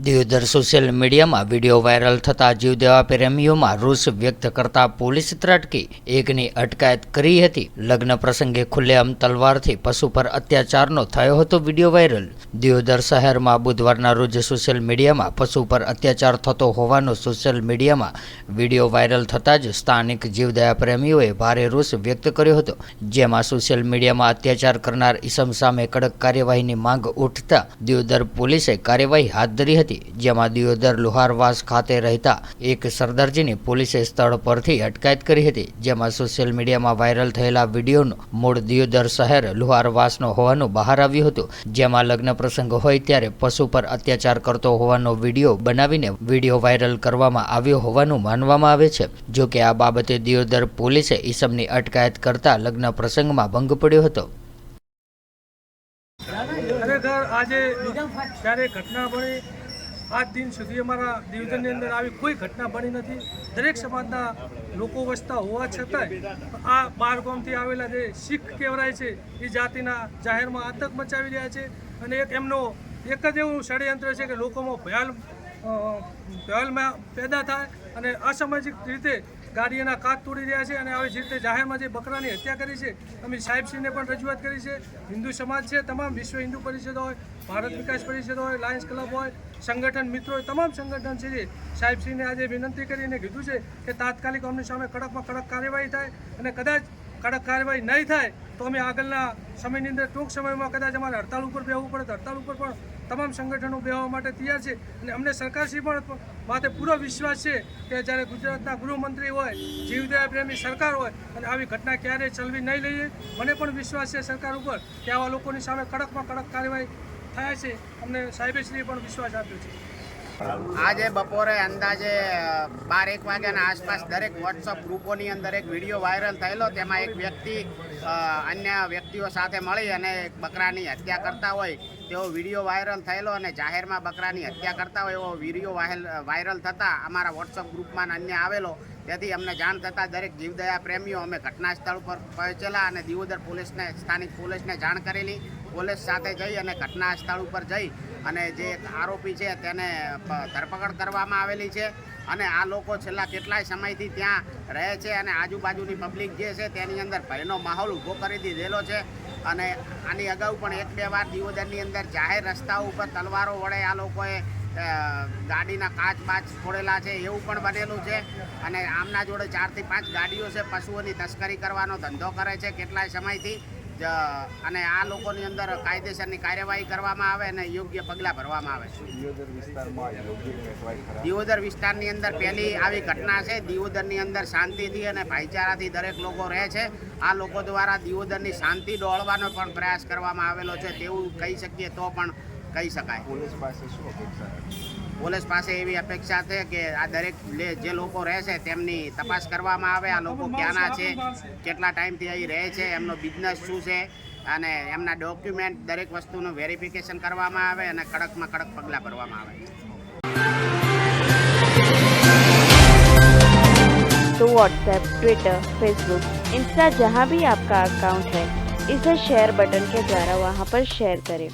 Deodar social મીડિયામાં video viral થતા જીવદયા પ્રેમીઓમાં રોષ વ્યક્ત કરતા પોલીસ ત્રાટકી એકની અટકાયત કરી હતી। લગ્ન પ્રસંગે ખુલ્લેઆમ તલવારથી પશુ પર અત્યાચારનો થયો હતો વિડીયો વાયરલ। દિયોદર શહેરમાં બુધવારના રોજ સોશિયલ મીડિયામાં પશુ પર અત્યાચાર થતો હોવાનો સોશિયલ મીડિયામાં વિડીયો વાયરલ થતાં જ સ્થાનિક જીવદયા પ્રેમીઓએ ભારે રોષ વ્યક્ત કર્યો હતો, જેમાં સોશિયલ મીડિયામાં અત્યાચાર કરનાર ઈસમ સામે કડક કાર્યવાહીની માંગ ઉઠતા દિયોદર પોલીસે કાર્યવાહી હાથ ધરી હતી, જેમાં દિયોદર લુહારવાસ ખાતે રહેતા એક સરદારજીની પોલીસે સ્થળ પરથી અટકાયત કરી હતી। જેમાં સોશિયલ મીડિયામાં વાયરલ થયેલા વિડીયોનો મૂળ દિયોદર શહેર લુહારવાસનો હોવાનું બહાર આવ્યું હતું, જેમાં લગ્ન પ્રસંગ હોય ત્યારે પશુ પર અત્યાચાર કરતો હોવાનો વિડીયો બનાવીને વિડીયો વાયરલ કરવામાં આવ્યો હોવાનું માનવામાં આવે છે। જો કે આ બાબતે દિયોદર પોલીસે ઈસમની અટકાયત કરતા લગ્ન પ્રસંગમાં ભંગ પડ્યો હતો। ખરેખર આજે જ્યારે ઘટના બની આજ દિન સુધી અમારા દિયોદરની અંદર આવી કોઈ ઘટના બની નથી। દરેક સમાજના લોકો વસતા હોવા છતાંય આ 12 ગામથી આવેલા જે શીખ કહેવાય છે એ જાતિના જાહેરમાં આતંક મચાવી રહ્યા છે અને એમનો એક જ એવું ષડયંત્ર છે કે લોકોમાં ભયાલ પેદા થાય અને અસામાજિક રીતે ગાડીઓના કાચ તોડી રહ્યા છે અને આવી જ રીતે જાહેરમાં જે બકરાની હત્યા કરી છે અમે સાહેબશ્રીને પણ રજૂઆત કરી છે। હિન્દુ સમાજ છે, તમામ વિશ્વ હિન્દુ પરિષદ હોય, ભારત વિકાસ પરિષદ હોય, લાયન્સ ક્લબ હોય, સંગઠન મિત્રો હોય, તમામ સંગઠન છે સાહેબશ્રીને આજે વિનંતી કરીને કીધું છે કે તાત્કાલિક અમની સામે કડકમાં કડક કાર્યવાહી થાય અને કદાચ કડક કાર્યવાહી નહીં થાય તો અમે આગળના સમયની અંદર ટૂંક સમયમાં કદાચ અમારે હડતાલ ઉપર બેસવું પડે તો હડતાલ ઉપર પણ તમામ સંગઠનો બેસવા માટે તૈયાર છે અને અમને સરકારશ્રી પણ માથે પૂરો વિશ્વાસ છે કે જ્યારે ગુજરાતના ગૃહમંત્રી હોય, જીવદયા પ્રેમી સરકાર હોય અને આવી ઘટના ક્યારેય ચલવી નહીં લઈએ। મને પણ વિશ્વાસ છે સરકાર ઉપર કે આવા લોકોની સામે કડકમાં કડક કાર્યવાહી થાય છે। અમને સાહેબશ્રીએ પણ વિશ્વાસ આપ્યો છે। આજે બપોરે અંદાજે 12-1 વાગ્યાના આસપાસ દરેક વોટ્સઅપ ગ્રુપોની અંદર એક વિડીયો વાયરલ થયેલો, તેમાં એક વ્યક્તિ અન્ય વ્યક્તિઓ સાથે મળી અને બકરાની હત્યા કરતા હોય તેવો વિડીયો વાયરલ થયેલો અને જાહેરમાં બકરાની હત્યા કરતા હોય એવો વિડીયો વાયરલ થતાં અમારા વોટ્સઅપ ગ્રુપમાં અન્ય આવેલો, તેથી અમને જાણ થતાં દરેક જીવદયા પ્રેમીઓ અમે ઘટના સ્થળ પર પહોંચેલા અને દિયોદર પોલીસને સ્થાનિક પોલીસને જાણ કરેલી। પોલીસ સાથે જઈ અને ઘટના સ્થળ ઉપર જઈ અને જે આરોપી છે તેને ધરપકડ કરવામાં આવેલી છે અને આ લોકો છેલ્લા કેટલાય સમયથી ત્યાં રહે છે અને આજુબાજુની પબ્લિક જે છે તેની અંદર ભયનો માહોલ ઊભો કરી દીધેલો છે અને આની અગાઉ પણ 1-2 વાર દિયોદરની અંદર જાહેર રસ્તાઓ ઉપર તલવારો વડે આ લોકોએ ગાડીના કાચ ફોડેલા છે એવું પણ બનેલું છે અને આમના જોડે 4 થી 5 ગાડીઓ છે, પશુઓની તસ્કરી કરવાનો ધંધો કરે છે કેટલાય સમયથી અને આ લોકોની અંદર કાયદેસરની કાર્યવાહી કરવામાં આવે અને યોગ્ય પગલાં ભરવામાં આવે। દિયોદર વિસ્તારની અંદર પહેલી આવી ઘટના છે। દિયોદરની અંદર શાંતિથી અને ભાઈચારાથી દરેક લોકો રહે છે। આ લોકો દ્વારા દિયોદરની શાંતિ ડોળવાનો પણ પ્રયાસ કરવામાં આવેલો છે તેવું કહી શકીએ તો પણ કહી શકાય। પોલીસ પાસે એવી અપેક્ષા છે કે આ દરેક જે લોકો રહે છે તેમની તપાસ કરવામાં આવે, આ લોકો ક્યાંના છે, કેટલા ટાઈમથી અહીં રહે છે, એમનો બિઝનેસ શું છે અને એમના ડોક્યુમેન્ટ દરેક વસ્તુનું વેરિફિકેશન કરવામાં આવે અને કડકમાં કડક પગલાં ભરવામાં આવે। तो व्हाट्सएप, ट्विटर, फेसबुक, इंस्टा जहाँ भी आपका अकाउंट है, इसे शेयर बटन के द्वारा वहाँ पर शेयर करें।